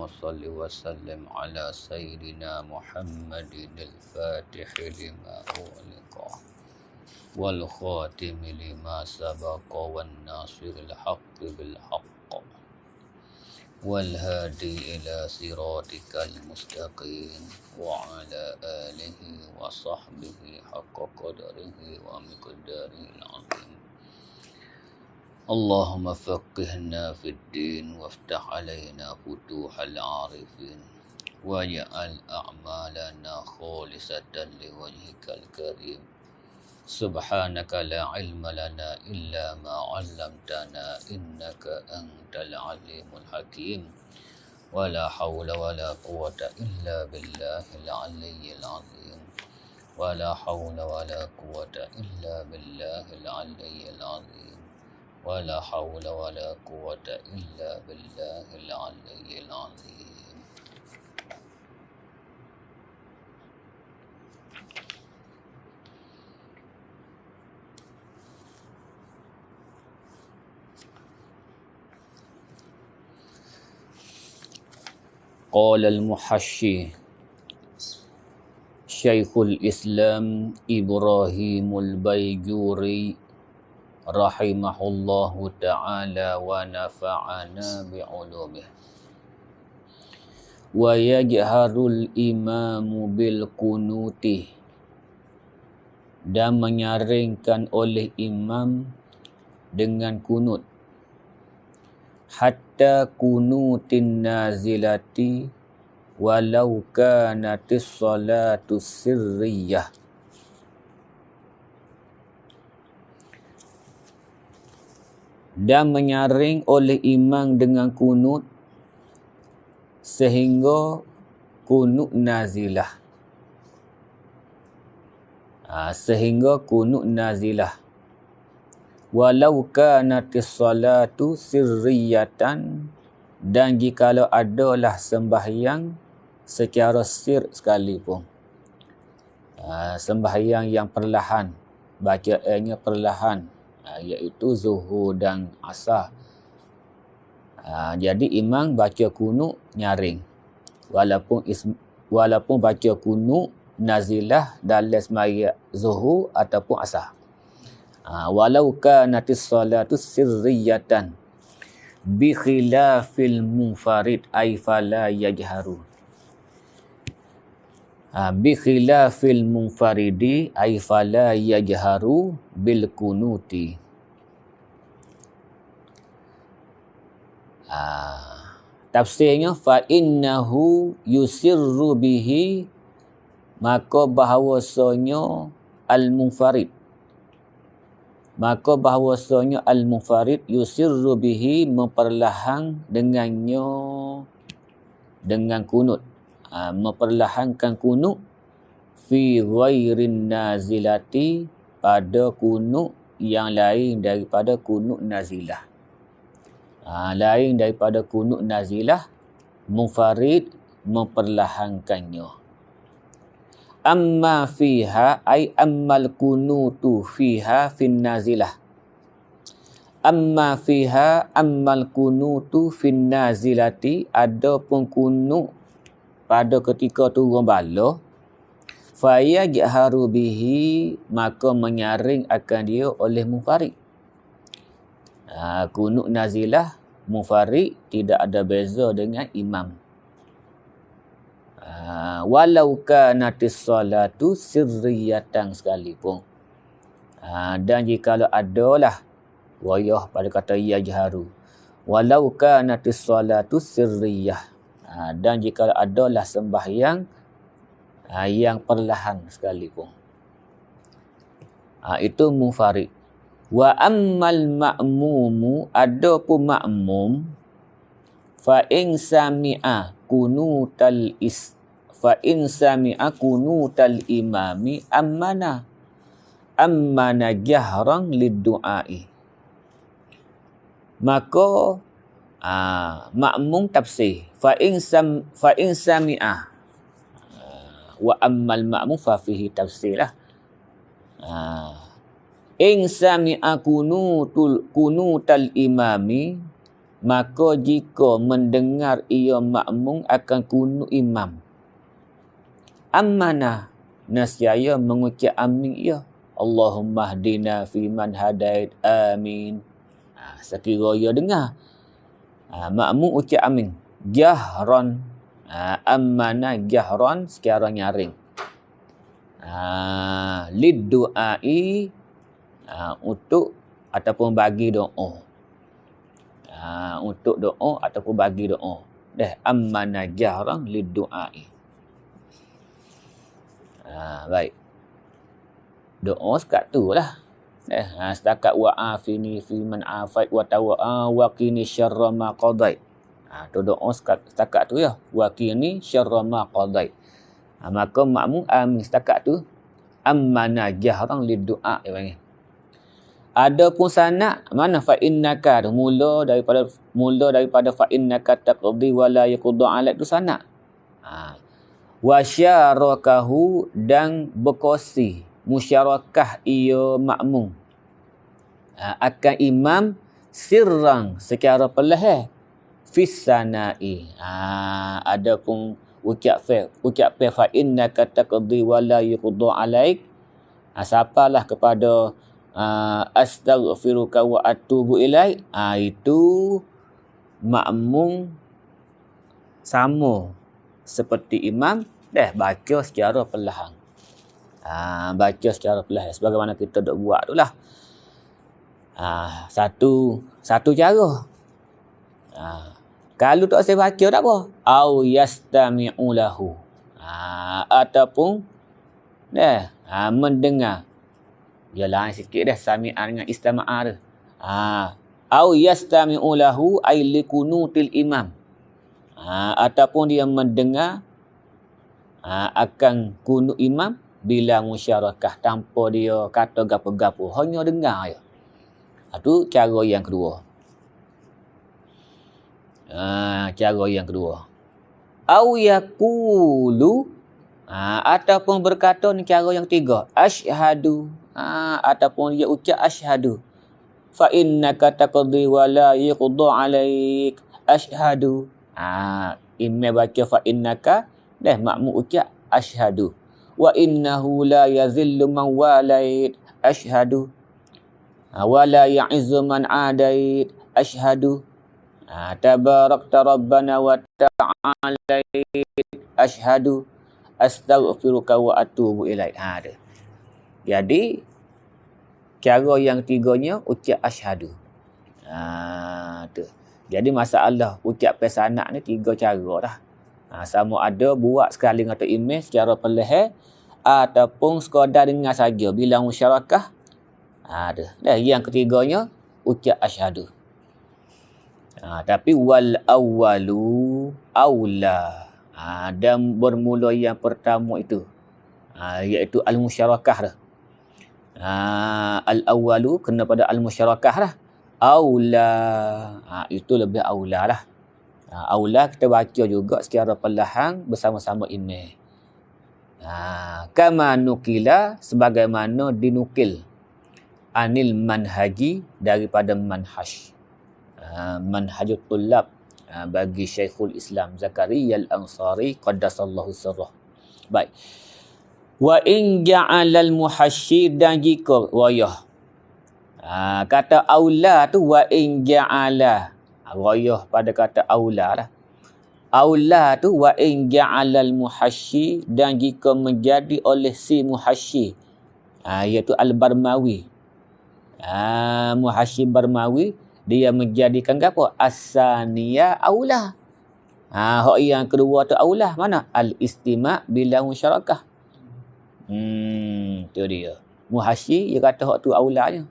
صل وسلم على سيدنا محمد الفاتح لما أغلق والخاتم لما سبق والناصر الحق بالحق والهادي إلى صراطك المستقيم وعلى آله وصحبه حق قدره ومقداره العظيم. اللهم فقهنا في الدين وافتح علينا فتوح العارفين واجعل أعمالنا خالصة لوجهك الكريم. سبحانك لا علم لنا إلا ما علمتنا إنك أنت العليم الحكيم ولا حول ولا قوة إلا بالله العلي العظيم ولا حول ولا قوة إلا بالله العلي العظيم ولا حول ولا قوة إلا بالله العلي العظيم. قال المحشي شيخ الإسلام إبراهيم البيجوري رحمه الله تعالى ونفعنا بعلومه. ويجهر الإمام بالقنوت, dan menyaringkan oleh imam dengan kunut, hatta kunutin nazilati walau kanatis salatu sirriyah, dan menyaring oleh imam dengan kunut sehingga kunut nazilah. Sehingga kunut nazilah. Walau kanatis salatu sirriyatan, dan jikalau adalah sembahyang secara sir sekalipun. Sembahyang yang perlahan, bacaannya perlahan, iaitu zuhur dan asar. Jadi imam baca kunut nyaring, walaupun baca kunut nazilah dalam sembahyang zuhur ataupun asar. Walau kanatis salatu sirriyatan bi khilafil munfarid ay fala yajharu. Bi khilafil munfaridi ay fala yajharu bil kunuti. Tafsirnya fa innahu yusirru bihi, maka bahawasanya al-munfarid, yusirru bihi, memperlahan dengannya dengan kunut, memperlahankan kunut fi ghairin nazilati, pada kunut yang lain daripada kunut nazilah. Lain daripada kunut nazilah, munfarid memperlahankannya. Amma fiha ay ammal kunutu fiha fin nazilah. Amma fiha ammal kunutu fin nazilati, adapun kunut pada ketika turun bala, fayajharu bihi, maka menyaring akan dia oleh munfarid. Kunut nazilah munfarid tidak ada beza dengan imam. Walau kanatis salatu sirriyatan sekalipun. Dan jikalau adalah wayah pada kata yajharu, walau kanatis salatu sirriyah, dan jikalau adalah sembahyang yang perlahan sekalipun. Itu munfarid. Wa ammal ma'mumu, adapun ma'mum, fa in sami'a kunutal imami ammana jahran lid-du'ai. Maka ma'mum tafsir fa in sami'a, wa ammal ma'mum fa fihi tafsirlah. In sami'a kunutal imami, maka jika mendengar ia makmum akan kunut imam. Amanah, nescaya mengucap amin ia. Allahumma hdina fi man hadait, amin. Sekira ia dengar, makmum ucap amin. Jahran, amanah jahran secara nyaring. Lid du'ai, untuk ataupun bagi doa. Untuk doa ataupun bagi doa. Amanah jahran lid du'ai. Baik. Doa sekat tu lah. Setakat wa'afini fi man afait wa waqini syarra ma qadait. Tu doa setakat tu ya. Waqini syarra ma qadait. Maka makmum amin setakat tu. Amanah jahran lid du'a dia panggil. Adapun sanad mana fa innaka mula daripada fa innaka taqdi wa la yaqdu alaik tu sanad. Wa syarakahu dan berkongsi musyarakah ia makmum akan imam sirran secara perlahan fis sanai. Adapun ucap fa innaka taqdi wa la yaqdu alaik, siapalah kepada astaghfiruka wa atubu ilaik, itu makmum sama seperti imam baca secara perlahan. Baca secara perlahan sebagaimana kita dok buat tu lah. Satu cara. Kalau tak saya baca tak apa. Au yastami'u lahu. Ataupun mendengar. Dia lain sikit sami'an dengan istama'a tu. Au yastami'u lahu ay likunutil imam. Ataupun dia mendengar akan kunut imam bila musyarakah tanpa dia kata gapo-gapo, hanya dengar je. Itu cara yang kedua. Cara yang kedua. Au yaqulu, ataupun berkata ni cara yang ketiga, asyhadu, ataupun dia ucap asyhadu. Fa innaka taqdi wa la yuqda alaik, asyhadu. Imam baca fa innaka, makmum ucap asyhadu. Wa innahu la yazillu man walait, asyhadu. Wa la ya'izzu man adait, asyhadu. Tabarakta rabbana wa ta'alait, asyhadu. Astaghfiruka wa atubu ilaik. Jadi cara yang tiganya ucap asyhadu. Tu. Jadi masalah ucap pesanak ni 3 cara dah. Sama ada buat sekali dengan imam secara perlahan ataupun sekadar dengar saja bila musyarakah. Yang ketiganya ucap asyhadu. Tapi wal awwalu aula. Dan bermula yang pertama itu, iaitu al-musyarakah dah. Al-awwalu kena pada al-musyarakah dah. Aula, itu lebih aula lah. Aula kita baca juga secara perlahan bersama-sama imam. Kama nukila, sebagaimana dinukil. Anil manhaji, daripada manhaj. Manhajut tullab, bagi Syekhul Islam Zakaria Al-Ansari qaddasallahu sirrah. Baik. Wa in ja'alal muhasyi, dan jika wayah. Kata aula tu wa in ja'ala. Wayah pada kata aula lah. Aula tu wa in ja'alal muhasyi, dan jika menjadi oleh si muhasyi, iaitu al-Barmawi. Muhasyi Barmawi, dia menjadikan apa? As-saniyah aula. Hak yang kedua tu aula. Mana? Al-istima' bila musyarakah. Tu dia. Muhasyi dia kata hak tu aulanya.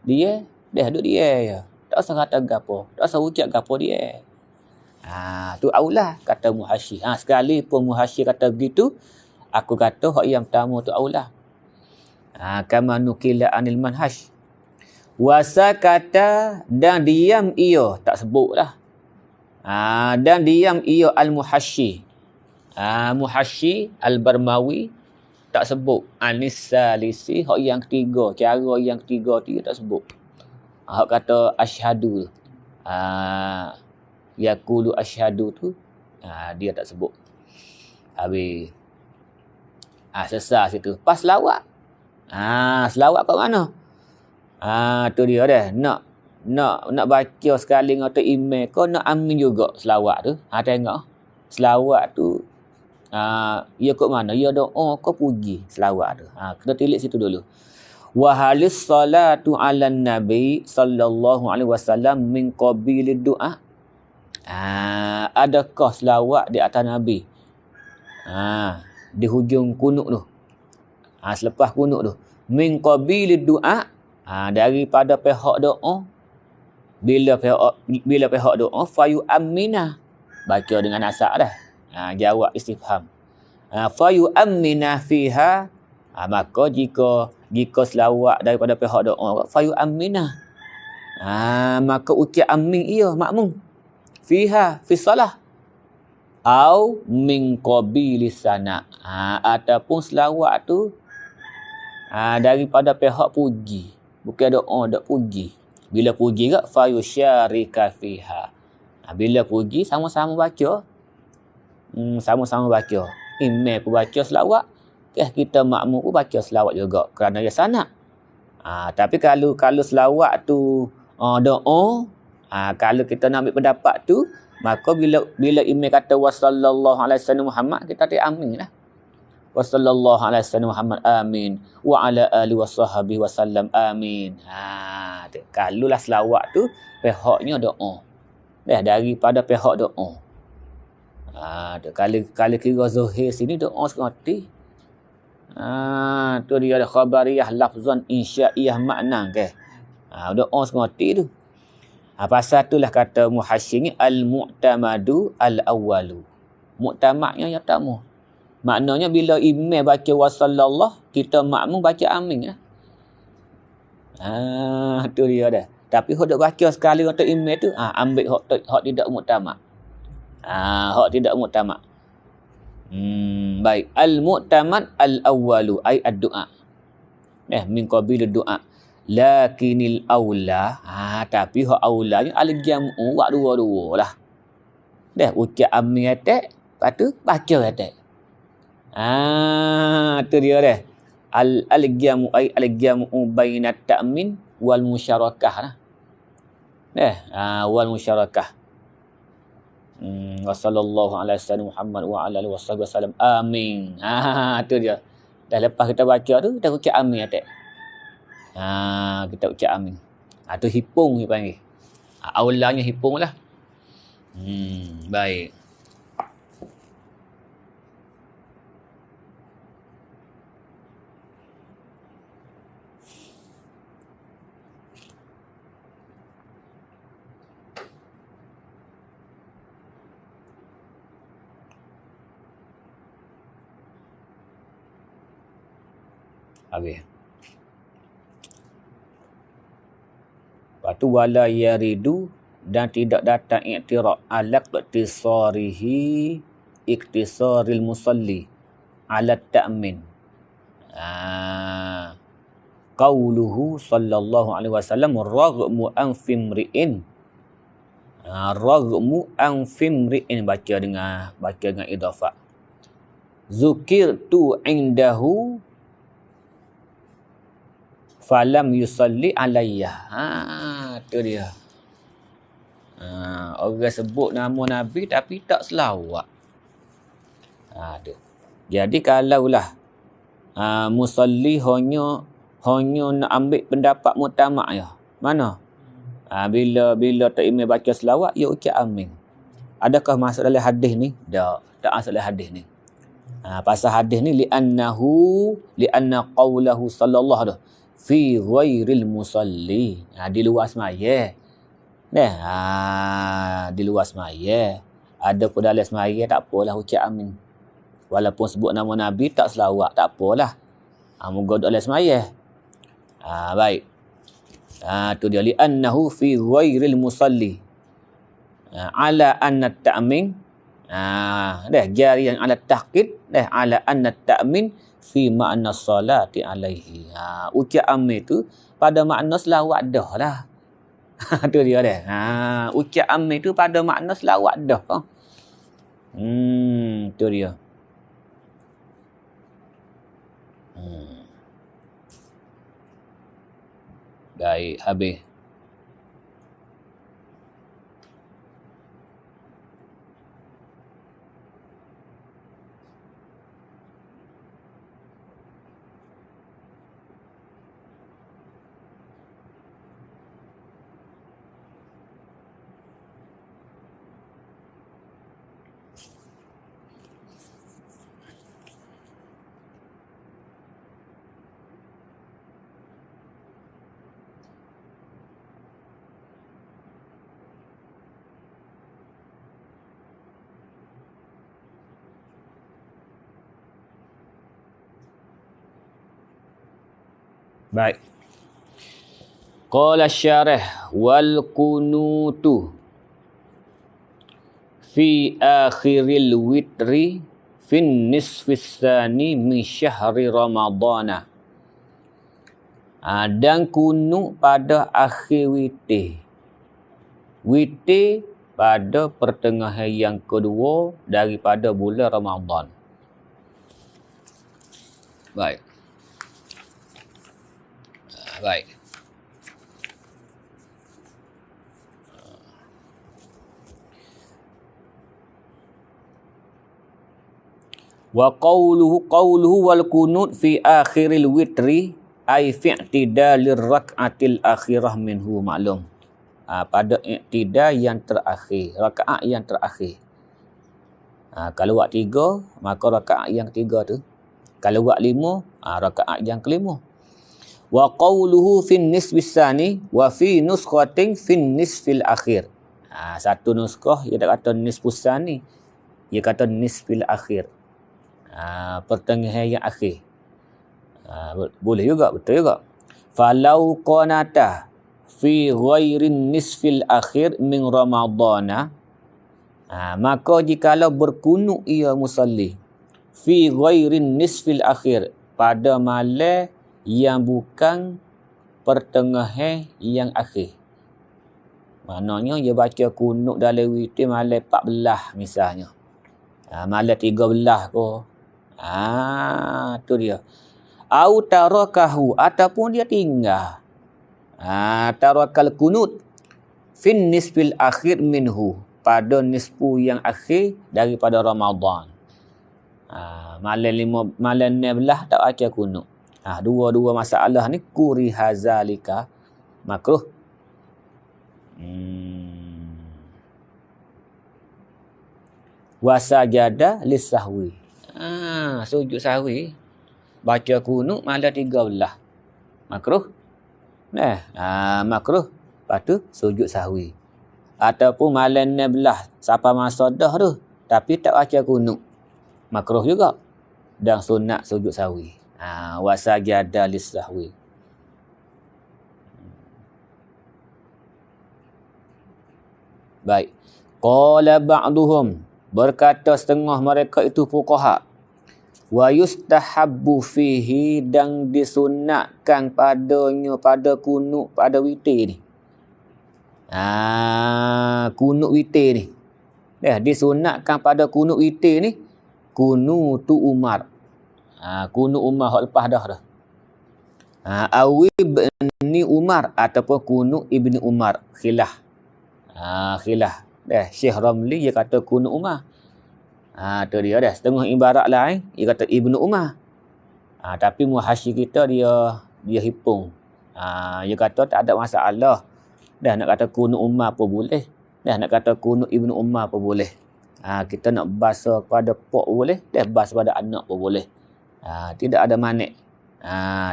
Dia duduk dia je. Tak usah kata gapo, tak usah ucap gapo dia. Tu aula kata muhasyi. Sekalipun muhasyi kata begitu, aku kata hak yang pertama tu aula. Kama nukila anil manhaj. Wasa kata, dan diam ia, tak sebutlah. Dan diam ia al-muhasyi. Muhasyi al-Barmawi tak sebut. Anis-salisi, hak yang ketiga, cara yang ketiga tu tak sebut. Hak kata asyhadu. Yaqulu asyhadu tu dia tak sebut. Habis sesar situ. Pas selawat. Selawat kat mana? Tu dia dah. Nak baca sekali dengan email kau nak amin juga selawat tu. Tengok. Selawat tu ia kat mana? Ia doa kau puji selawat tu. Kena tilik situ dulu. Wa halis salatu ala nabi sallallahu alaihi wasallam min qabilid du'a. Adakah selawat di atas nabi? Di hujung kunut tu. Selepas kunut tu. Min qabilid du'a. Daripada pihak doa. Bila pihak doa fayu amina. Baca dengan asak dah. Jawab istifham. Fayu amina fiha. Maka jika selawat daripada pihak doa fayu amina. Maka ucap amin ia makmum. Fiha fi salah. Au min qabilis sana. Ataupun selawat tu daripada pihak puji. Bukan doa, dak puji. Bila puji ke fayusyarika fiha. Bila puji sama-sama baca. Sama-sama baca. Imam pun baca selawat. Kita makmum pun baca selawat juga. Kerana dia sanad. Tapi kalau selawat tu doa. Kalau kita nak ambil pendapat tu. Maka bila imam kata wassallallahu alaihi wasallam Muhammad. Kita tak amin lah. Wassallallahu alaihi wasallam Muhammad amin. Wa ala alihi washabihi wasallam amin. Kalau lah selawat tu pihaknya doa. Daripada pihak doa. Kalau kira zuhir sini doa sekali. Tu dia ada khabariyah lafzan insya'iyah makna ke. Doa sekali tu. Pasal itulah kata muhasyir ni al-mu'tamadu al-awwalu. Mu'tamadnya yang pertama. Maknanya bila imam baca wasallallahu, kita makmum baca amin lah. Tu dia dah. Tapi hok dak baca sekali untuk imam tu, ambil hok tidak mu'tamad. Hok tidak mu'tamad. Baik. Al-mu'tamad al-awwalu ay ad-du'a. Min qabil ad-du'a. Lakinil aula. Tapi hok aulanya al-jam'u buat dua-dua lah. Ucap amin atak, lepas tu baca atak. Tu dia dah. Al-jamu ay al-jamu bainat ta'min wal musyarakah lah. Wal musyarakah. Wa sallallahu alaihi wasallam Muhammad wa ala alihi wasallam amin. Tu dia. Dah lepas kita baca tu kita ucap amin atak. Kita ucap amin. Tu hipung dia panggil. Aulanya hipung lah. Baik. Habis. Lepas tu wala yaridu dan tidak datang i'tirad ala iktisaril musalli ala ta'min. Qauluhu sallallahu alaihi wasallam raghmu an fimri'in. Raghmu an fimri'in baca dengan idhafah. Zukirtu indahu falam yusalli alayya. Tu dia. Orang sebut nama Nabi tapi tak selawat. Tu. Jadi kalaulah musalli hanya nak ambil pendapat mu'tamad ya. Mana? Bila tak imam baca selawat, ia ucap amin. Adakah masuk dalam hadis ni? Tak masuk dalam hadis ni. Pasal hadis ni lianna qawlahu sallallahu fi ghairil musalli. Di luar semaya. Di luar semaya. Ada pun dalam semaya tak apalah ucap amin. Walaupun sebut nama Nabi tak selawat tak apalah. Moga dalam semaya. Baik. Tu dia li'annahu fi ghairil musalli. Ala anna ta'min. Jariyan ala tahqiq. Ala anna ta'min fi makna salati alaihi. Ucap amin tu pada makna selawat dah lah. Tu dia dah. Ucap amin tu pada makna selawat dah. Tu dia. Baik, habis. Baik. Qala syarih wal kunutu fi akhiril witri fin nisfis tsani min syahri ramadhana. Dan kunut pada akhir witir. Witir pada pertengahan yang kedua daripada bulan Ramadan. Baik. Baik. Wa qawluhu wal kunut fi akhiril witri ay fi i'tidalir rak'atil akhirah minhu maklum. Pada i'tidal yang terakhir, rakaat yang terakhir. Kalau buat 3, maka rakaat yang ketiga tu. Kalau buat 5, rakaat yang kelima. Wa qawluhu fin nisfis tsani wa fi nuskhatin fin nisfil akhir. Satu nuskah dia tak kata nisfus tsani, dia kata nisfil akhir. Pertengahan yang akhir. Boleh juga, betul juga. Falau qanata fi ghairin nisfil akhir min ramadana, maka jikalau berkunut ia musalli fi ghairin nisfil akhir, pada malam yang bukan pertengahan yang akhir. Maknanya dia baca kunut dalam witir malam 14 misalnya. Malam 13 ko. Tu dia. Au tarakahu, ataupun dia tinggal. Tarakal kunut fin nisfil akhir minhu, pada nisfu yang akhir daripada Ramadan. Malam 16 tak baca kunut. Dua-dua masalah ni kuri hazalika makruh. Wasajada lisahwi. Sujud sahwi. Baca kunut malam 13. Makruh. Makruh. Lepas tu sujud sahwi. Ataupun malam 16 sampai masa dah tu, tapi tak baca kunut. Makruh juga. Dan sunat sujud sahwi. Wasajada lisahwi. Baik. Qala ba'duhum, berkata setengah mereka itu fuqaha, wa yustahabbu fihi, dan disunatkan padanya pada kunut pada witir ni. Kunut witir ni. Disunatkan pada kunut witir ni kunutu Umar. Kunut Umar hak lepas dah. Awi ibni Umar ataupun kunut ibni Umar, khilaf. Khilaf. Syekh Ramli dia kata kunut Umar. Tu dia dah. Setengah ibarat lain dia kata ibnu Umar. Tapi muhasyi kita dia hipung. Dia kata tak ada masalah. Dah nak kata kunut Umar pun boleh. Dah nak kata kunut ibnu Umar pun boleh. Kita nak bahasa pada pok boleh. Dah bahasa pada anak pun boleh. Tidak ada manik.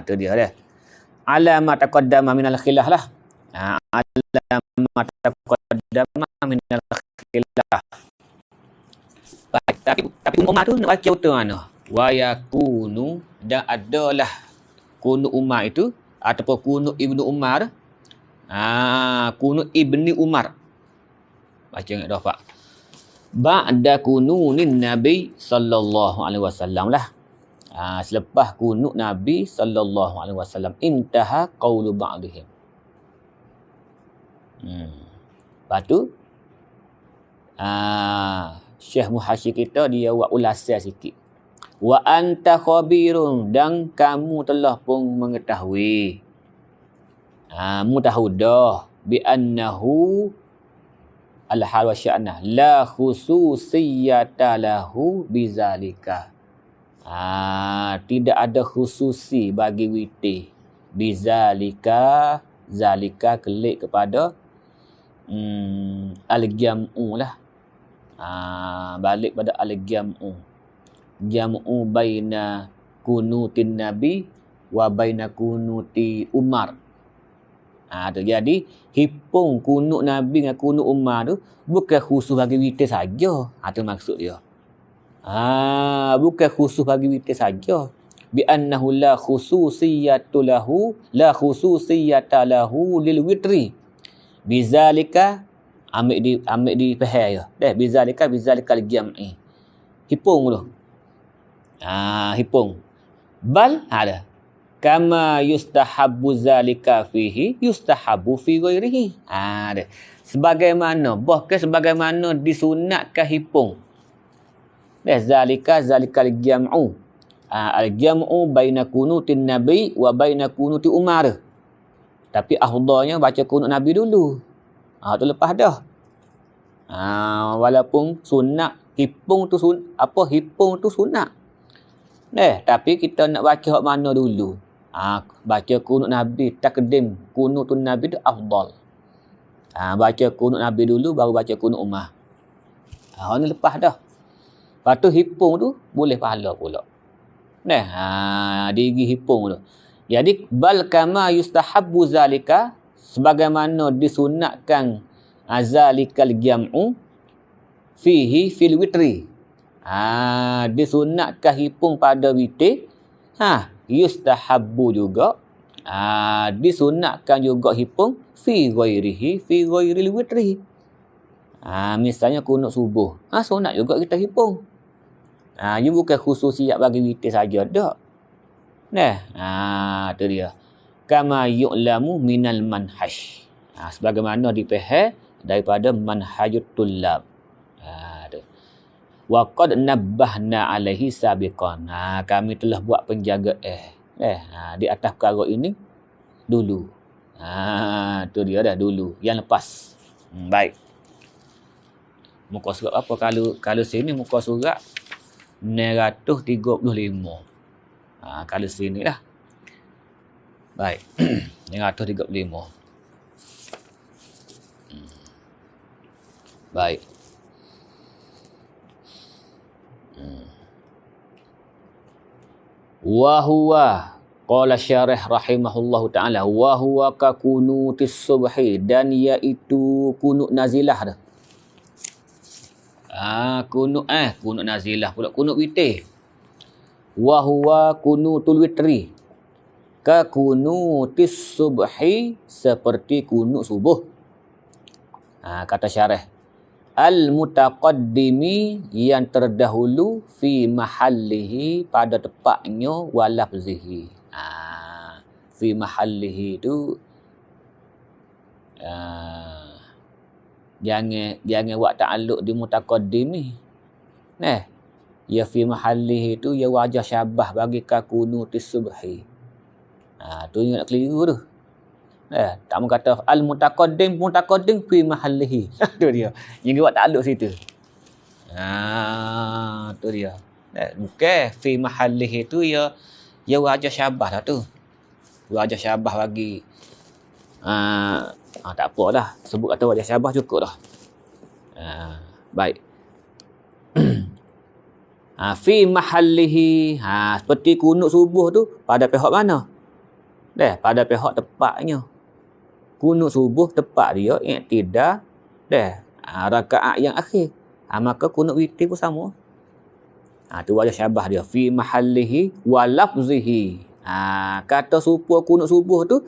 Tu dia dah. Alamat taqaddama minal khilaf lah. Alamat taqaddama minal khilaf. Tapi Umar tu nak baca betul mana? Wa yakunu, dan adalah kunut Umar itu ataupun kunut ibnu Umar. Kunut ibni Umar. Baca ingat dah Pak. Ba'da kununin Nabi sallallahu alaihi wasallam lah. Selepas kunut Nabi sallallahu alaihi wasallam, intaha qaulu ba'dihim. Lepas tu Syekh Muhasyir kita dia buat ulasan sikit. Wa anta khabirun, dan kamu telah pun mengetahui. Mu tahu dah bi annahu al-hal wa sya'nah la khususiyata lahu bizalika. Tidak ada khususi bagi witir bizalika, zalika kelik kepada al-jam'u lah. Balik pada al-jam'u. Jam'u baina kunutin nabi wa baina kunuti Umar. Tu jadi hipung kunut Nabi dengan kunut Umar tu bukan khusus bagi witir saja. Tu maksud dia. Bukan khusus bagi witir saja. Bi annahu la khususiyatu lahu, la khususiyata lahu lil witri. Bizalika ambil di faham ya. Dah bizalika al jam'i. Hipung tu. Hipung. Bal ada. Kama yustahabbu zalika fihi yustahabbu fi ghairihi. Sebagaimana disunatkan hipung. Zalika al-jam'u. Al-jam'u baina kunutin nabi wa baina kunuti Umar. Tapi afdalnya baca kunut Nabi dulu. Tu lepas dah. Walaupun sunat hipung tu sunat. Tapi kita nak baca hak mana dulu? Baca kunut Nabi, takdim kunutun Nabi tu afdal. Baca kunut Nabi dulu baru baca kunut Umar. Ni lepas dah. Lepas tu hipung tu boleh pahala pula. Diri hipung tu. Jadi bal kama yustahabbu zalika, sebagaimana disunatkan zalikal jam'u fihi fil witri. Disunatkan hipung pada witir. Yustahabbu juga. Disunatkan juga hipung fi ghairil witri. Misalnya kunut subuh. Sunat juga kita hipung. Ia bukan khususiat bagi witir saja dak. Tu dia. Kama yu'lamu minal manhaj. Sebagaimana dipahami daripada manhajut tullab. Wa qad nabbahna alaihi sabiqan. Kami telah buat penjaga di atas perkara ini dulu. Tu dia dah dulu, yang lepas. Baik. Muka surat apa kalau sini muka surat 935. Kalau sini lah. Baik. 935. Baik. Wa huwa qala syarih rahimahullahu taala wa huwa ka kunutis subhi, dan iaitu kunut nazilah dah. Kunut nazilah pula, kunut witir. Wa huwa kunutul witri ka kunutis subhi, seperti kunut subuh. Kata syarih al-mutaqaddimi, yang terdahulu, fi mahallihi, pada tempatnya, wa lafzihi. Fi mahallihi tu jangan buat ta'alluq di mutaqaddimi. Ya fi mahallihi tu ya wajah syabah bagi kakunutis subhi. Tu yang nak keliru tu. Tak mau kata al-mutaqaddim fi mahallihi. Tu dia. Yang buat takluk situ. Tu dia. Bukan fi mahallihi tu ya wajah syabah dah tu. Wajah syabah bagi tak apalah, sebut kata wajah syabah cukup dah. Baik. Fi mahallihi, seperti kunut subuh tu pada pihak mana? Pada pihak tepatnya. Kunut subuh tepat dia i'tidal rakaat yang akhir. Maka kunut witir pun sama. Tu wajah syabah dia, fi mahallihi wa lafzihi. Kata supaya kunut subuh tu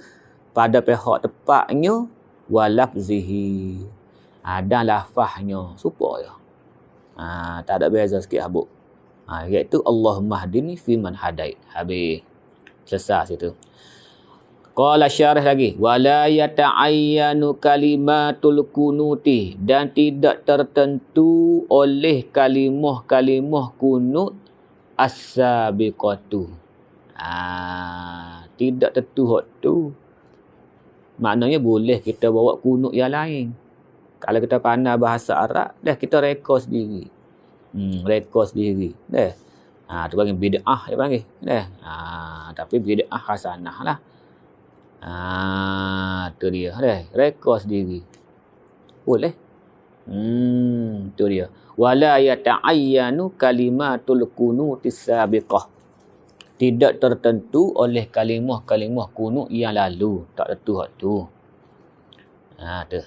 pada pihak tepatnya wa lafzihi. Dan lafaznya supaya. Tak ada beza sikit habuk. Iaitu Allahumma hdini fi man hadait. Habis. Selesai situ. Qala syarih lagi, wala yata'ayyanu kalimatul kunuti, dan tidak tertentu oleh kalimah-kalimah kunut as-sabiqatu. Tidak tentu hak tu. Maknanya boleh kita bawa kunut yang lain. Kalau kita pandai bahasa Arab, dah kita rekod sendiri. Rekod sendiri. Dah. Tu panggil bid'ah dia panggil. Dah. Tapi bid'ah hasanah lah. Tu dia. Dah. Rekod sendiri. Boleh. Tu dia. Wala yata'ayyanu kalimatul kunutis sabiqah. Tidak tertentu oleh kalimah-kalimah kunut yang lalu. Tak tentu hak tu. Tu.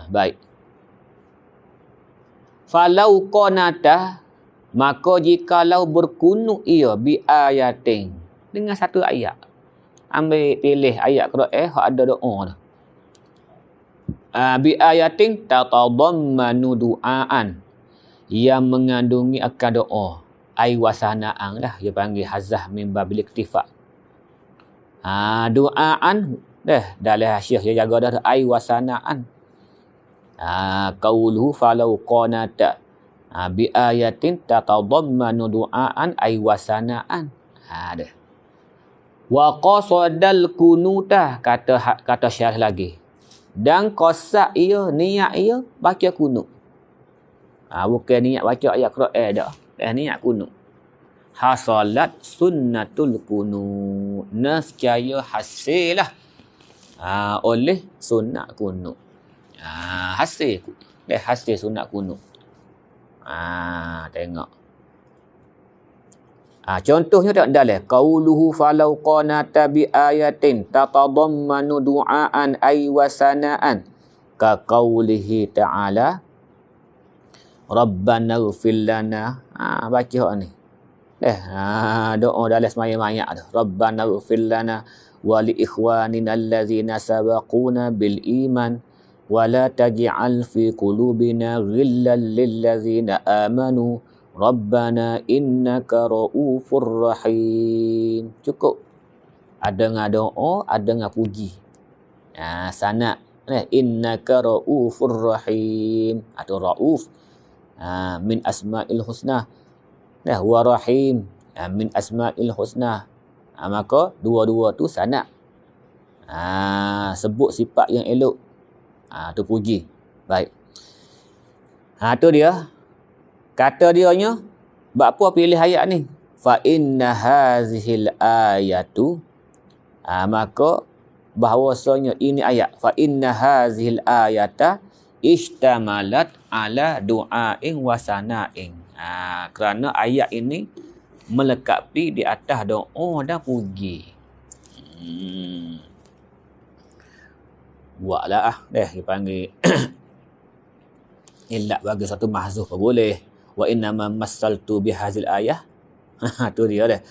Baik. Falau qanata, maka jikalau berkunut ia bi ayatin, dengan satu ayat. Ambil pilih ayat Quran hak ada doa tu. Bi ayatin tatadammanu du'aan, yang mengandungi akan doa. Ai wasana'an lah, dia panggil hazah min babil iktifa. Du'aan dah dalam hasyiah dia jaga dah ai wasana'an. Qauluhu falau qanata bi ayatin tatadammanu du'aan ai wasana'an. Dah. Wa qasadal kunuta, kata syarah lagi. Dan qasad ia, niat ia baca kunut. Bukan niat baca ayat Quran dah. Niat kunut. Hasalat sunnatul kunut. Nescaya hasillah oleh sunat kunut. Hasil sunat kunut. Tengok. Contohnya tak dalam qauluhu falau qanata bi ayatin tatadammanu du'aan ay wasana'an ka qaulihi ta'ala Rabbana ighfir lana. Baca hak ni. Doa dalam semaya-maya tu. Rabbana ighfir lana wa li ikhwanina allazina sabaquna bil iman wa la taj'al fi qulubina ghillan lil ladzina amanu Rabbana innaka raufur rahim. Cukup. Ada dengan doa, ada dengan puji. Sanad. Innaka raufur rahim. Atau rauf. Min asma'il husna. Wa rahim. Min asma'il husna. Maka dua-dua tu sanad. Sebut sifat yang elok. Tu puji. Baik. Tu dia. Kata dianya, apa pilih ayat ni? Fa inna hazihil ayatu. Maka bahawasanya ini ayat. Fa inna hazihil ayata ishtamalat ala du'ain wa sana'in. Kerana ayat ini melengkapi di atas doa dan puji. Buatlah dia panggil ilak bagi satu mahzuf pun boleh. Wa innama massaltu bihazil ayah. Tu dia dah.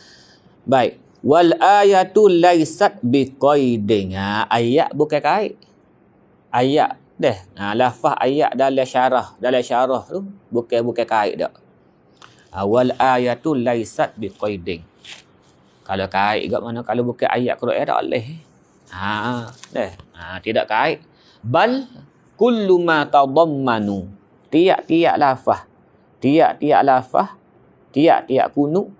Baik. Wal ayatu laysat biqaidin. Ayat bukan kait. Ayat dah. Lafaz ayat dalam syarah tu bukan kait dak. Wal ayatu laysat biqaidin. Kalau kait kat mana? Kalau bukan ayat Quran tak boleh. Dah. Tidak kait. Bal kullu ma tadammanu. Tiap-tiap lafaz. Tiap-tiap kunut.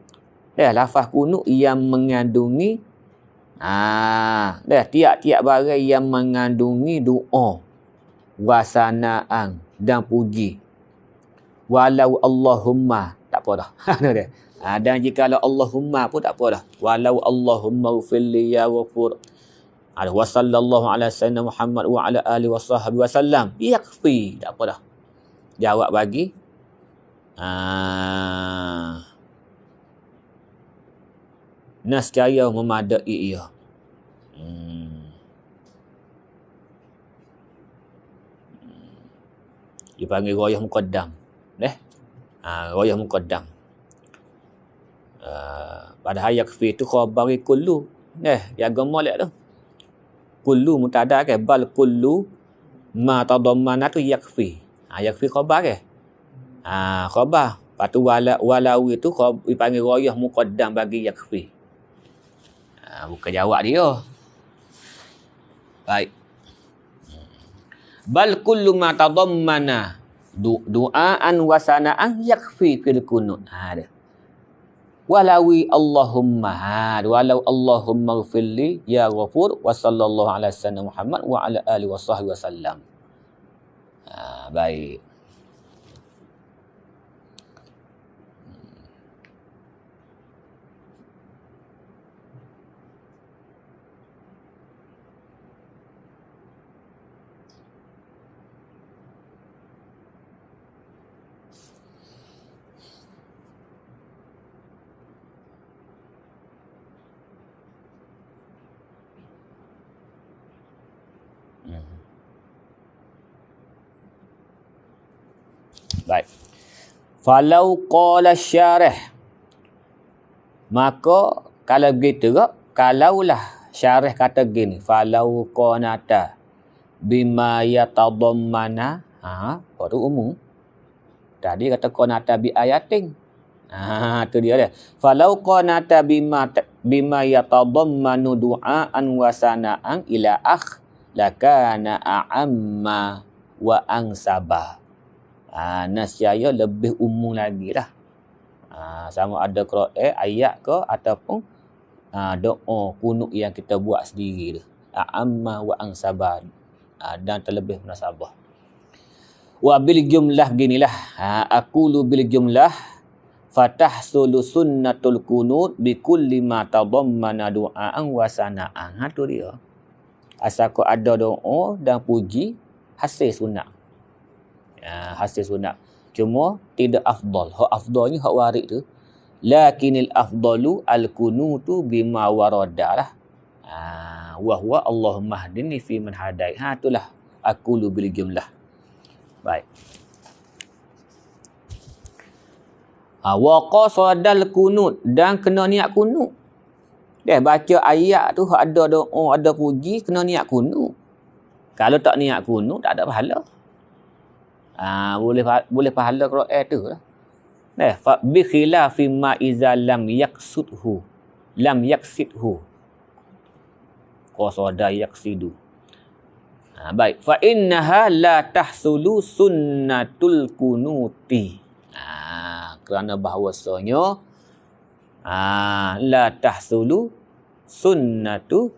Lafaz kunut yang mengandungi tiap-tiap barang yang mengandungi doa, wasanaan dan puji. Walau Allahumma, tak apa dah. Dan jika Allahumma pun tak apa dah. Walau Allahumma ufilli ya wafur. Wa sallallahu ala sayyidina Muhammad wa ala alihi wa sahbihi wasallam. Yakfi, tak apa dah. Jawab bagi nescaya memadai ia. Dia panggil ghayah muqaddam. Ghayah muqaddam. Pada ayat yakfi tu khabari kullu. Jaga molek tu. Kullu mutada ke bal kullu ma tadammana tu yakfi. Yakfi khabar ke? Khabar. Lepas tu walau itu dipanggil ghayah muqaddam bagi yakfi. Bukan jawab dia. Baik. Bal kullu ma tadammana du'aan wa sana'an yakfi fil kunut. Dia. Walawi Allahumma walau Allahumma ghfirli ya ghafur wa sallallahu ala sayyidina Muhammad wa ala alihi wa sahbihi wasallam. Baik. Baik. Falau qala syarih, maka kalau begitu kok, kalaulah syarih kata gini, falau qanata bima yatadammana, itu umum. Tadi kata qanata bi ayatin. Tu dia dia. Falau qanata bima yatadammanu du'aan wa sana'an ila lakana a'amma wa ansaba. Nascaya lebih umum lagi lah. Sama ada Quran ayat ke ataupun doa kunut yang kita buat sendiri tu. Amma wa ansaba, dan terlebih munasabah. Wa bil jumlah beginilah. Aqulu bil jumlah fatahsulu sunnatul kunut bi kulli ma tadammana du'aan wa sana'an. Tu dia. Asal kau ada doa dan puji, hasil sunat. Hasil sunat. Cuma tidak afdal. Hak afdalnya hak warid tu. Lakinil afdalu al-kunutu bima warada lah. Wa huwa Allahumma hdini fi man hadait. Itulah aqulu bil jumlah. Baik. Wa qasadal kunut, dan kena niat kunut. Dia baca ayat tu ada doa, ada puji, kena niat kunut. Kalau tak niat kunut, tak ada pahala. Boleh pahala Quran tu lah. Fa bi khilafi ma iza lam yaqsidhu. Qasada yaqsidu. Baik. Fa innaha la tahsulu sunnatul kunuti. Kerana bahawasanya la tahsulu sunnatu.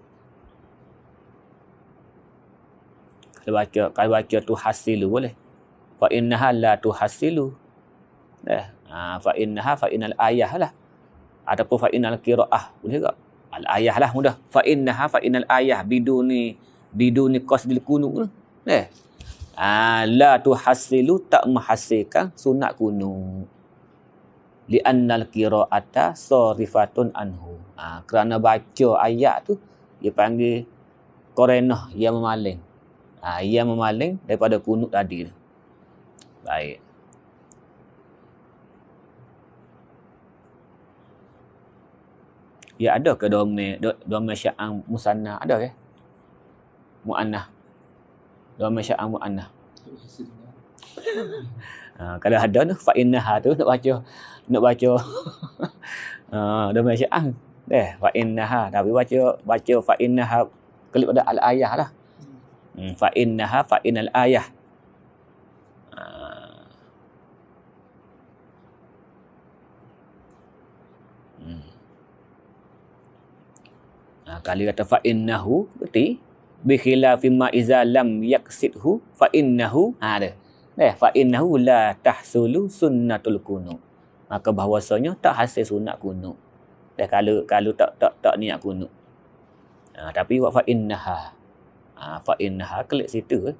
Kalau baca tu hasilu boleh. Fa innaha la tuhasilu. Fa innal ayah lah. Ataupun fa innal qiraah boleh tak? Al ayah lah mudah. Fa innal ayah biduni qasdil kunut. La tuhasilu, tak menghasilkan sunat kunut. Li'annal qira'ata sarifatun anhu. Kerana baca ayat tu dia panggil qarinah yang memaling. Yang memaling daripada kunut tadi tu. Baik. Ya, ada ke domain sya'ang musanna? Ada ke? Mu'annah. Domain sya'ang mu'annah. Kalau ada tu fa innaha tu nak baca domain sya'ang. Fa innaha, tapi baca fa innaha kelip pada al ayah lah. Fa innaha fa innal ayah. Kali kata fa innahu berarti bi khilafi ma iza lam yaqsidhu fa innahu fa innahu la tahsulu sunnatul kunut. Maka bahawasanya tak hasil sunat kunut. Kalau tak niat kunut. Tapi wa fa innaha klik situ.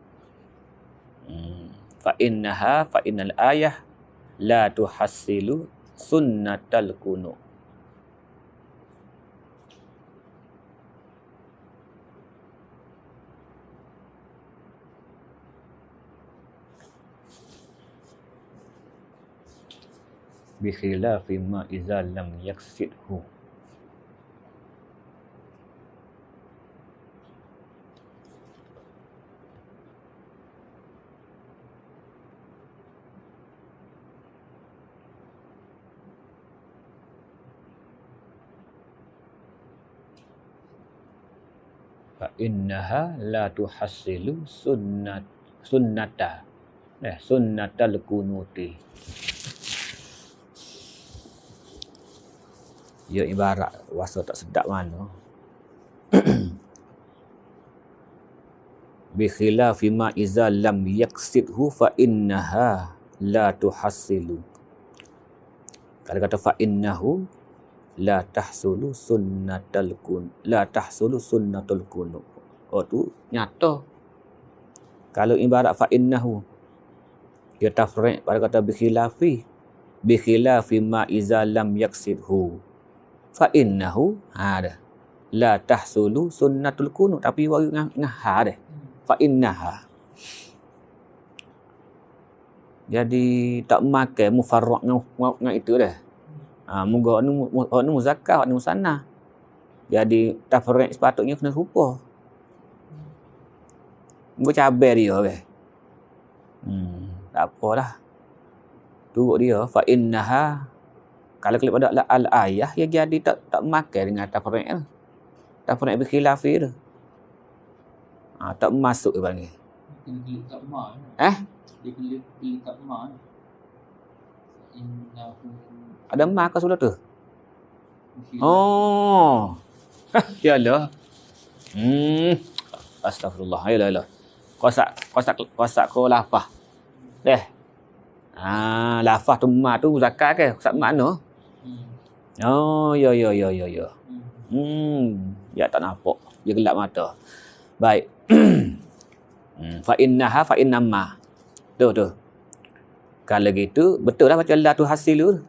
Fa innaha fa innal ayah la tuhassilu sunnatal kunut. Bi khilafi ma iza lam yaqsidhu. Fa innaha la tuhassilu sunnata. Sunnatal kunuti. Ya ibarat rasa tak sedap mana. Bi khilafi ma iza lam yaksidhu fa innaha la tuhassilu. Kalau kata fa innahu la tahsulu sunnatul kunut. Oh tu nyata. Kalau ibarat fa innahu dia tafriq pada kata bi khilafi ma iza lam yaksidhu fa innahu dah la tahsulu sunnatul kunut, tapi bagi ngah dah fa innaha. Jadi tak makan mufarraq dengan itu dah. Moga anu muzakkar anu musanna. Jadi tafriq sepatutnya kena serupa. Moga cabai dia weh. Tak apalah. Turut dia fa innaha. Kalau klik pada al-ayah ya jadi tak makan dengan tafriq tu. Tafriq bi khilafi tu. Tak masuk dia panggil. Klik kat ma. Dia klik kat ma. Innahu ada ma ke sudah tu? Oh. Yalah. Astagfirullah. Yalah. Kosak ko lafaz. Lafaz tu ma tu zakat ke? Kosak makna. Oh, ya. Ya tak nampak. Dia gelap mata. Baik. Fa innaha fa innama. Tu. Kalau gitu betul lah baca la tuhasilu.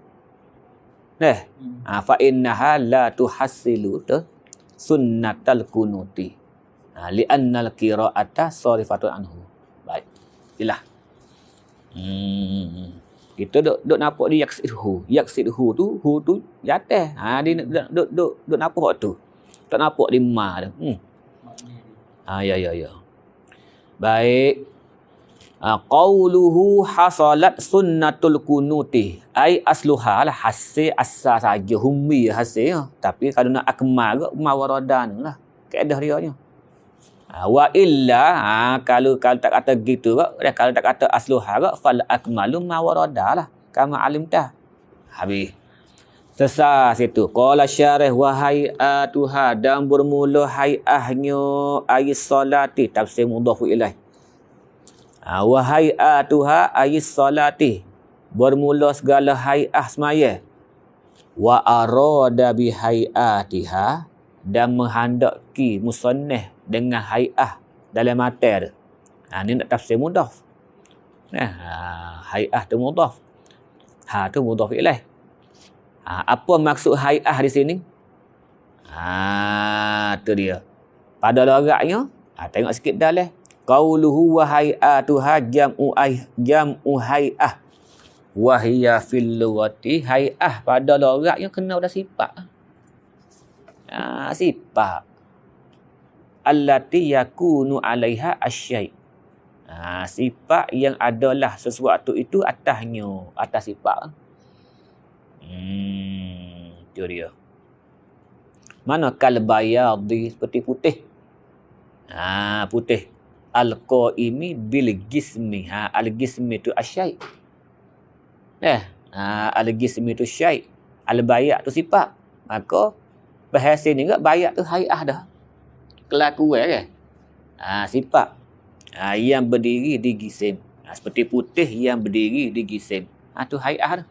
Fa innaha la tuhasilu tu sunnatal kunuti. Li annal qira'ata sarifatun anhu. Baik. Itulah. Kita duk nampak dia yaksidhu tu hu tu jatah. Dia duk nampak tu. Tak nampak di ma tu. Ya. Baik. Qauluhu hasalat sunnatul kunuti. Ai asluha lah hasil asal saja hummi hasil. Tapi kalau nak akmal ke mawaradan lah. Kaedah dia nya. Wa illa kalau tak kata gitu ke, kalau tak kata asluha ke fal akmalu mawarada lah. Kama alimta. Habis. Sesar situ. Qala syarih wa hay'atuha dan bermula hay'ahnya ayat salati tafsir mudhaf ilaih. Wa hay'atuha ayat salati bermula segala hay'ah semaya. Wa arada bi hay'atiha dan menghendaki musannif dengan hay'ah dalam mater. Ni nak tafsir mudhaf. Hay'ah tu mudhaf. Tu mudhaf ilaih. Apa maksud hay'ah di sini? Tu dia. Pada logatnya, tengok sikit dalam. Qauluhu wa hay'atuha jam'u hay'ah. Wa hiya fil lughati hay'ah pada logatnya kena pada sifat. Sifat. Allati yakunu 'alaiha asy-syai'. Sifat yang adalah sesuatu itu atas sifat. Itu dia. Mana kal bayadi seperti putih. Putih. Al-qaimi bil gismi. Al-gismi itu asy-syai'. Al-gismi itu syai'. Al-bayak tu sifat. Maka bahasa ni enggak bayak tu hay'ah dah. Kelakuan kan. Sifat. Yang berdiri di gisim. Seperti putih yang berdiri di gisim. Tu hay'ah dah.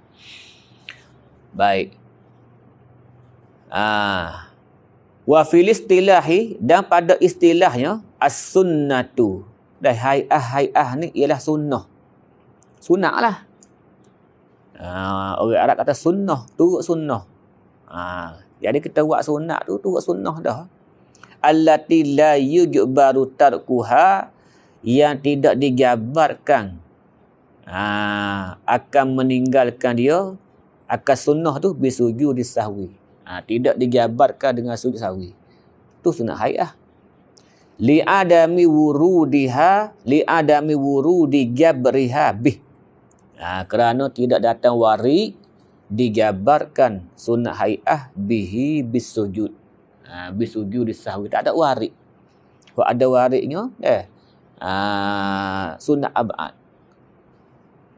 Baik. Wa fil istilahi dan pada istilahnya as-sunnatu. Dan hay'ah ni ialah sunnah. Sunnah lah. Orang Arab kata sunnah, turut sunnah. Jadi kita buat sunnah tu turut sunnah dah. Allati la yujbaru tarkuha yang tidak dijabarkan akan meninggalkan dia akan sunnah tu bisujud disahwi. Tidak dijabarkan dengan sujud sahwi. Tu sunnah hay'ah. Li adami wurudi jabriha bih. Kerana tidak datang warid dijabarkan sunnah hay'ah bihi bisujud. Bisujud disahwi. Tak ada warid. Hok ada wariknya, sunat abad.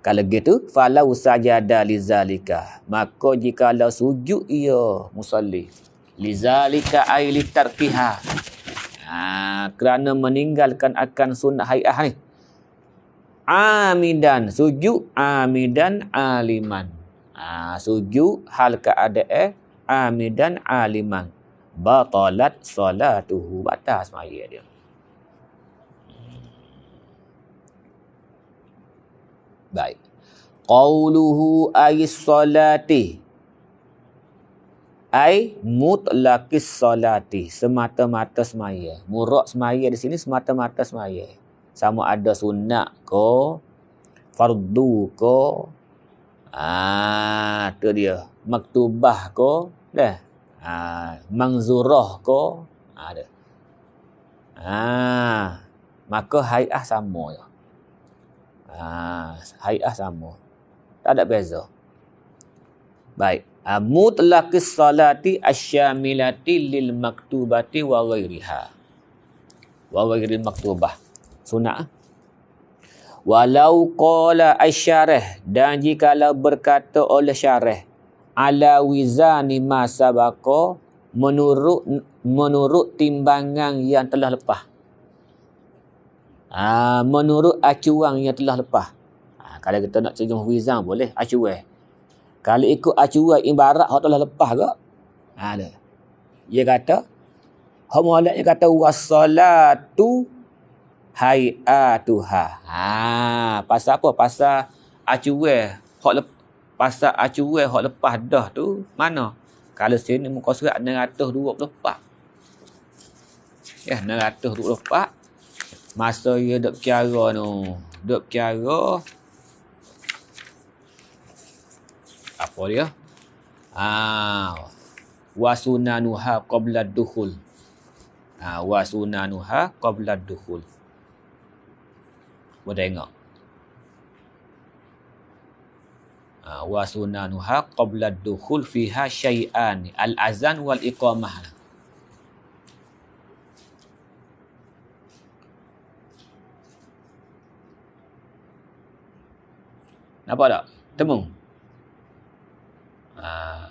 Kalau gitu, falau sajada lizalika, maka jikalau sujud ia musalli, lizalika ay litarkiha, kerana meninggalkan akan sunat hai'ah ni, amidan, sujud amidan aliman, sujud hal keadaan amidan aliman, batalat salatuhu, batal semaya dia. Baik. Qauluhu ayis salati, ay mutlaqis salati, semata-mata semaya. Murad semaya di sini semata-mata semaya. Sama ada sunat ke, fardu ke, tu dia. Maktubah ke, dah. Mangzurah ke, ada. Maka hai'ah sama ya. Hai'ah sama. Tak ada beza. Baik. Mutlaqis salati asyamilati lil maktubati wa ghairiha. Wa ghairil maktubah. Sunat. Walau qala asyarih, dan jikalau berkata oleh syarih, ala wizani ma sabaqa, menurut timbangan yang telah lepas. Menurut acuan yang telah lepas. Kalau kita nak terjemah wizan boleh acuan. Kalau ikut acuan ibarat hak telah lepas ke? Dia kata hak moleknya kata wassalatu hayatuha. Pasal apa? Pasal acuan pasal acuan hak lepas dah tu mana? Kalau sini muka surat 624. Ya, 624. Masa dia duk bercara tu, duk bercara apa dia? Wasunanuha qabla dukhul. Wasunanuha qabla dukhul. Boleh tengok. Wasunanuha qabla dukhul fiha syai'an, al-azan wal iqamah. Nampak tak? Temu.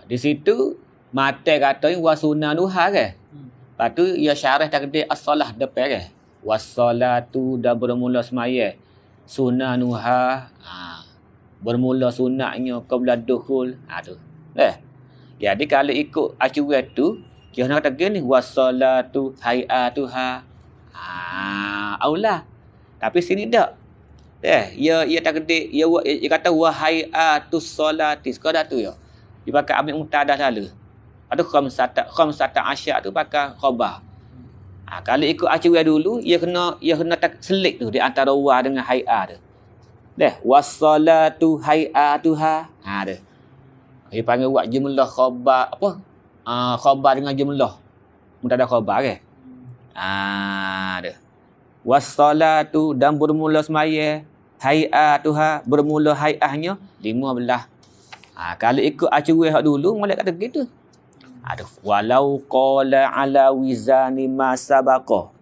Di situ mata katanya wasunanuha kan. Lepas tu ia syarah takdir as-salah depan kan. Was-salatu dah bermula semaya. Sunanuha bermula sunatnya qabla dukhul. Tu. Jadi kalau ikut acuan tu, dia nak kata gini was-salatu hayatuha. Aulah. Tapi sini tak. Ia takdir ia kata wahayatus salati sekadar tu ya. Dia pakai ambil mutadah lalu. Ada khamsata asyak tu pakai khabar. Kalau ikut acuan dulu ia kena tak selit tu di antara wa dengan hayat tu. Wassalatu hayatuha. Dia panggil buat jumlah khabar apa? Khabar dengan jumlah mutadah khabar kan. Wassalatu dan bermula semaya. Hayatuha bermula hayahnya 15. Kalau ikut acuan hak dulu molek kata gitu. Walau qala ala wizani ma sabaqa.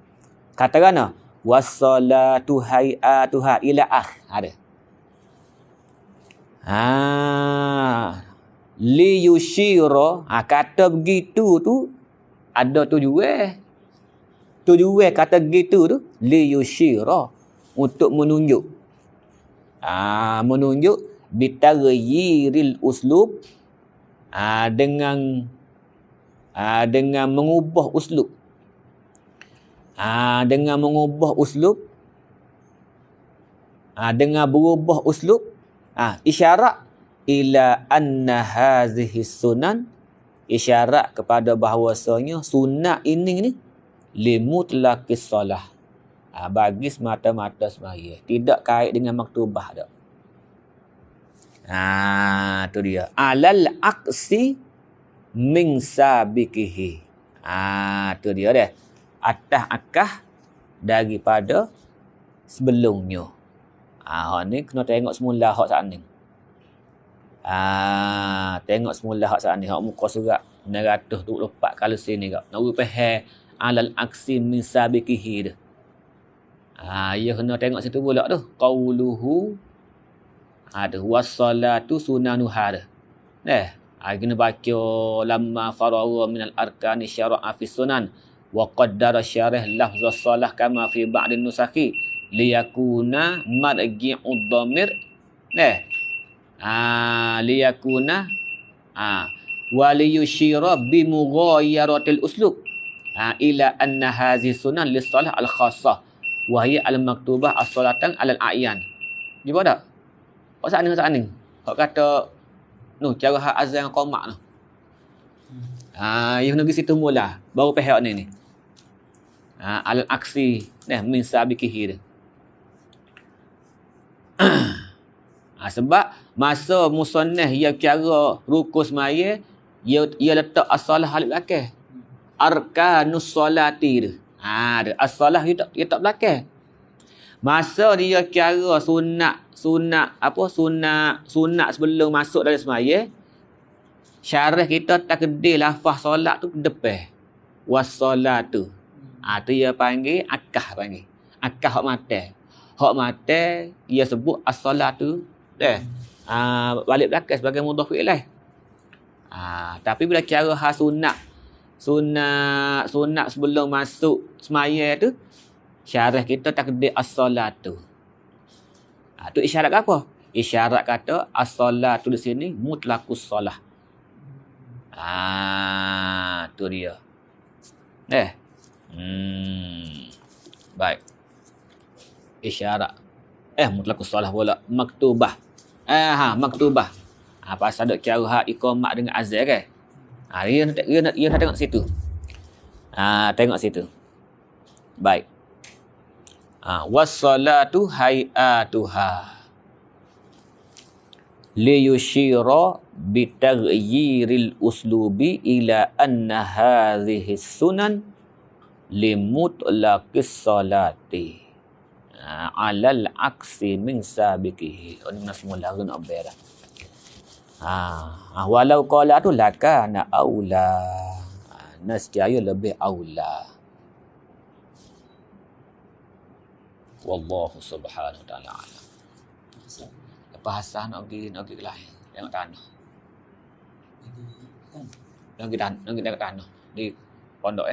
Katakan wassalatu hayatuha ila li yushira. Kata begitu tu ada tujuan. Tujuan kata gitu tu li yushira, untuk menunjuk. Menunjuk bitaghyiril uslub, dengan mengubah uslub. Dengan mengubah uslub. Dengan berubah uslub. Isyarat ila anna hazihi sunan, isyarat kepada bahawasanya sunat ini ni limutlaqis salah, bagi semata-mata semaya, tidak kait dengan maktubah dak. Tu dia. Alal aqsi min sabiqihi. Tu dia dah. Atas akah daripada sebelumnya. Hak ni kena tengok semula hak saat ni. Tengok semula hak saat ni. Hak muka surat 924 kalau sini kak. Nak faham alal aksi min sabiqihi. Ya kena tengok situ pula tu. Qauluhu ada wassalatu sunanuha. Kena baca lamma faragha minal arkani syara'a fi sunan wa qaddara syarih lafzas salah kama fi ba'din nusakhi liyakuna marji'ud dhamir liyakuna waliyushira bimughayaratil uslub ila anna hazi sunan lis-salah al-khassah wa hiya al-maktubah as-salatan alal a'yan. Jumpa tak? Hak sana. Hak kata cara hak azan qamak tu. You nak pergi situ mula baru pihak ni. Al-aksi min sabiqihi. Sebab masa musannaf ia cara rukun semaya ia letak as-salah alif belakang. Arkanus solati. As-salah dia tak belakang. Masa dia cara sunat sebelum masuk dalam semaya, syarah kita takdir lafaz solat tu depan. Was-salatu. Tu dia panggil akah panggil. Akah hak mata. Hak mata dia sebut as-salatu balik belakang sebagai mudhaf ilaih. Tapi bila cara sunat sebelum masuk semaya tu, syarah kita takdir as-salatu. Tu isyarat apa? Isyarat kata as-salatu di sini mutlaqus salah. Tu dia. Baik. Isyarat. Mutlaqus salah pula. Maktubah. Maktubah. Pasal ada cara hak iqamah dengan azan kan? Dia nak tengok situ. Tengok situ. Baik. Was-salatu hay'atuha liyushira bitaghyiril uslubi ila anna hadhihi sunan limutlaqis salati alal aksi min sabiqihi. Ini semua lagu nak berah. Walau qala tu lakana aula. Nescaya lebih aula. Wallahu subhanahu wa ta'ala alam. Lepas Hasan nak pergi ke lain. Tengok tanah. Nak pergi tengok tanah. Di pondok